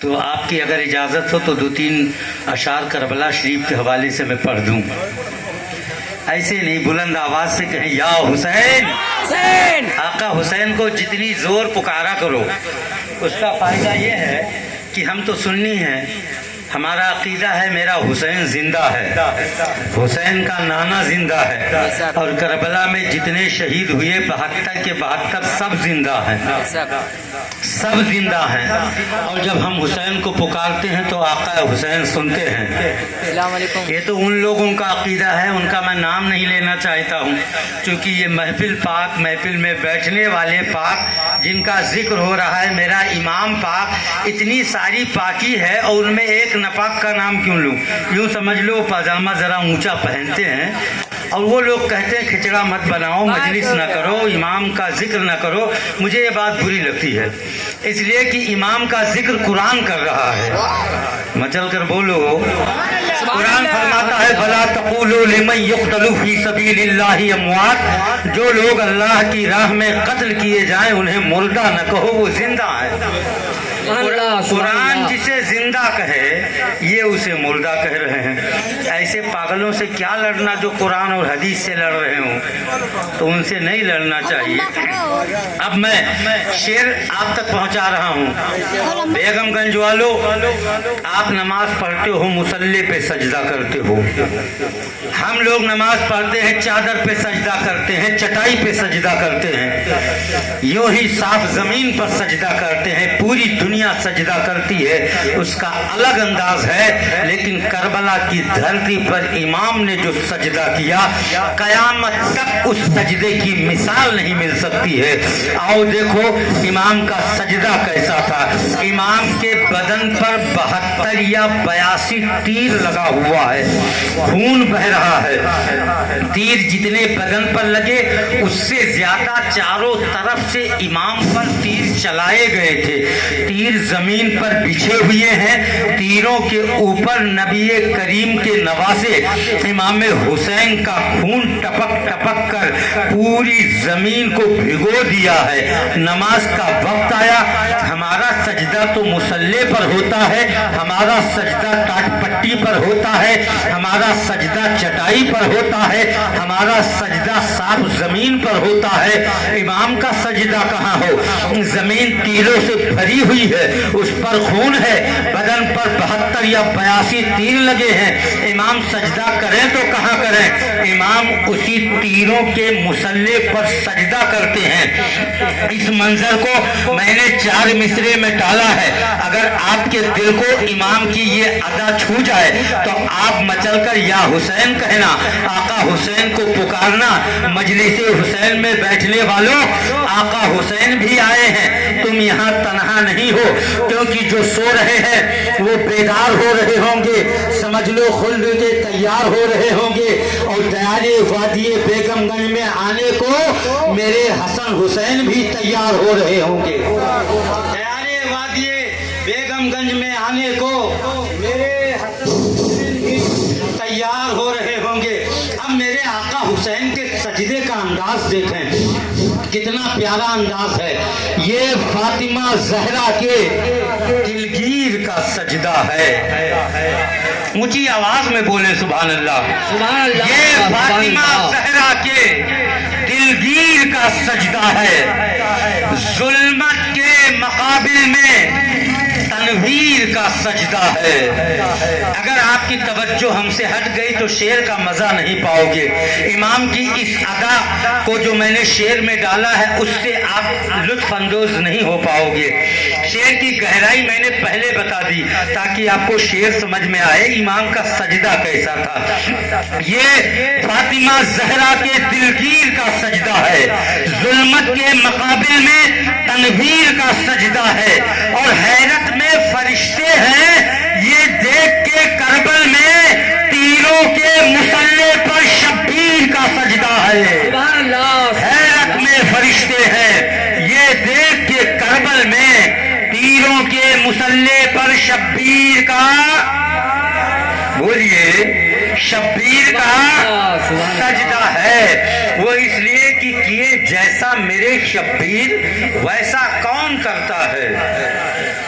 تو آپ کی اگر اجازت ہو تو 2-3 اشعار کربلا شریف کے حوالے سے میں پڑھ دوں. ایسے نہیں، بلند آواز سے کہیں یا حسین. آقا حسین کو جتنی زور پکارا کرو. اس کا فائدہ یہ ہے کہ ہم تو سنی ہیں، ہمارا عقیدہ ہے میرا حسین زندہ ہے، حسین کا نانا زندہ ہے، اور کربلا میں جتنے شہید ہوئے 72 کے 72 سب زندہ ہیں، سب زندہ ہیں. اور جب ہم حسین کو پکارتے ہیں تو آقا حسین سنتے ہیں. یہ تو ان لوگوں کا عقیدہ ہے، ان کا میں نام نہیں لینا چاہتا ہوں، چونکہ یہ محفل پاک، محفل میں بیٹھنے والے پاک جن کا ذکر ہو رہا ہے، میرا امام پاک، اتنی ساری پاکی ہے اور ان میں ایک ناپاک کا نام کیوں لوں؟ یوں سمجھ لو پاجامہ ذرا اونچا پہنتے ہیں اور وہ لوگ کہتے ہیں کھچڑا مت بناؤ، مجلس نہ کرو، امام کا ذکر نہ کرو. مجھے یہ بات بری لگتی ہے، اس لیے کہ امام کا ذکر قرآن کر رہا ہے. مچل کر بولو. قرآن فرماتا ہے بلا تقولوا لمن يقتل فی سبیل اللہ اموات، جو لوگ اللہ کی راہ میں قتل کیے جائیں انہیں مردہ نہ کہو، وہ زندہ ہے. قرآن جسے زندہ کہے یہ اسے مردہ کہہ رہے ہیں. ایسے پاگلوں سے کیا لڑنا جو قرآن اور حدیث سے لڑ رہے ہوں، تو ان سے نہیں لڑنا چاہیے. اب میں شعر آپ تک پہنچا رہا ہوں. بیگم گنج والو، آپ نماز پڑھتے ہو مصلی پہ سجدہ کرتے ہو، ہم لوگ نماز پڑھتے ہیں چادر پہ سجدہ کرتے ہیں، چٹائی پہ سجدہ کرتے ہیں، یوں ہی صاف زمین پر سجدہ کرتے ہیں. پوری دنیا سجدہ کرتی ہے، اس کا الگ انداز ہے. لیکن کربلا کی دھرتی پر امام نے جو سجدہ کیا، قیامت تک اس سجدے کی مثال نہیں مل سکتی ہے. آؤ دیکھو امام کا سجدہ کیسا تھا. امام کے بدن پر 72 یا 82 تیر لگا ہوا ہے، خون بہ رہا ہے. تیر جتنے بدن پر لگے اس سے زیادہ چاروں طرف سے امام پر تیر چلائے گئے تھے. تیر زمین پر بچھے ہوئے ہیں، تیروں کے اوپر نبی کریم کے نواسے امام حسین کا خون ٹپک ٹپک کر پوری زمین کو بھگو دیا ہے. نماز کا وقت آیا، ہمارا سجدہ تو مصلی پر ہوتا ہے، ہمارا سجدہ ٹاٹ پٹی پر ہوتا ہے، ہمارا سجدہ چٹائی پر ہوتا ہے، ہمارا سجدہ صاف زمین پر ہوتا ہے. امام کا سجدہ کہاں ہو؟ زمین تیروں سے بھری ہوئی ہے، اس پر خون ہے، بدن پر 72 یا 82 تیر لگے ہیں. امام سجدہ کریں تو کہاں کریں؟ امام اسی تیروں کے مصلی پر سجدہ کرتے ہیں. اس منظر کو میں نے 4 مصرے میں ڈالا ہے. اگر آپ کے دل کو امام کی یہ ادا چھو جائے تو آپ مچل کر یا حسین کہنا، آقا حسین کو پکارنا. مجلس حسین میں بیٹھنے والوں، آقا حسین بھی آئے ہیں، تم یہاں تنہا نہیں ہو، کیونکہ جو سو رہے ہیں وہ بیدار ہو رہے ہوں گے. سمجھ لو خلد کے تیار ہو رہے ہوں گے، اور دیارے وادی بیگم گنج میں آنے کو میرے حسن حسین بھی تیار ہو رہے ہوں گے. دیارے وادی بیگم گنج میں آنے کو میرے حسن حسین بھی تیار ہو رہے ہوں گے. اب میرے آقا حسین کے سجدے کا انداز دیکھیں، کتنا پیارا انداز ہے. یہ فاطمہ زہرا کے دلگیر کا سجدہ ہے. اونچی آواز میں بولیں سبحان اللہ. یہ فاطمہ زہرا کے دلگیر کا سجدہ ہے. ظلمت کے مقابل میں تنویر کا سجدہ ہے. اگر آپ کی توجہ ہم سے ہٹ گئی تو شعر کا مزہ نہیں پاؤ گے. امام کی اس ادا کو جو میں نے شعر میں ڈالا ہے اس سے آپ لطف اندوز نہیں ہو پاؤ گے. شعر کی گہرائی میں نے پہلے بتا دی تاکہ آپ کو شعر سمجھ میں آئے امام کا سجدہ کیسا تھا. یہ فاطمہ زہرا کے دلگیر کا سجدہ ہے، ظلمت کے مقابل میں تنویر کا سجدہ ہے. اور حیرت میں فرشتے ہیں یہ دیکھ کے کربل میں تیروں کے مصلی پر شبیر کا سجدہ ہے. حیرت میں فرشتے ہیں یہ دیکھ کے کربل میں تیروں کے مصلی پر شبیر کا، بولیے، شبیر کا سجدہ ہے. وہ اس لیے کہ کیے جیسا میرے شبیر ویسا کون کرتا ہے.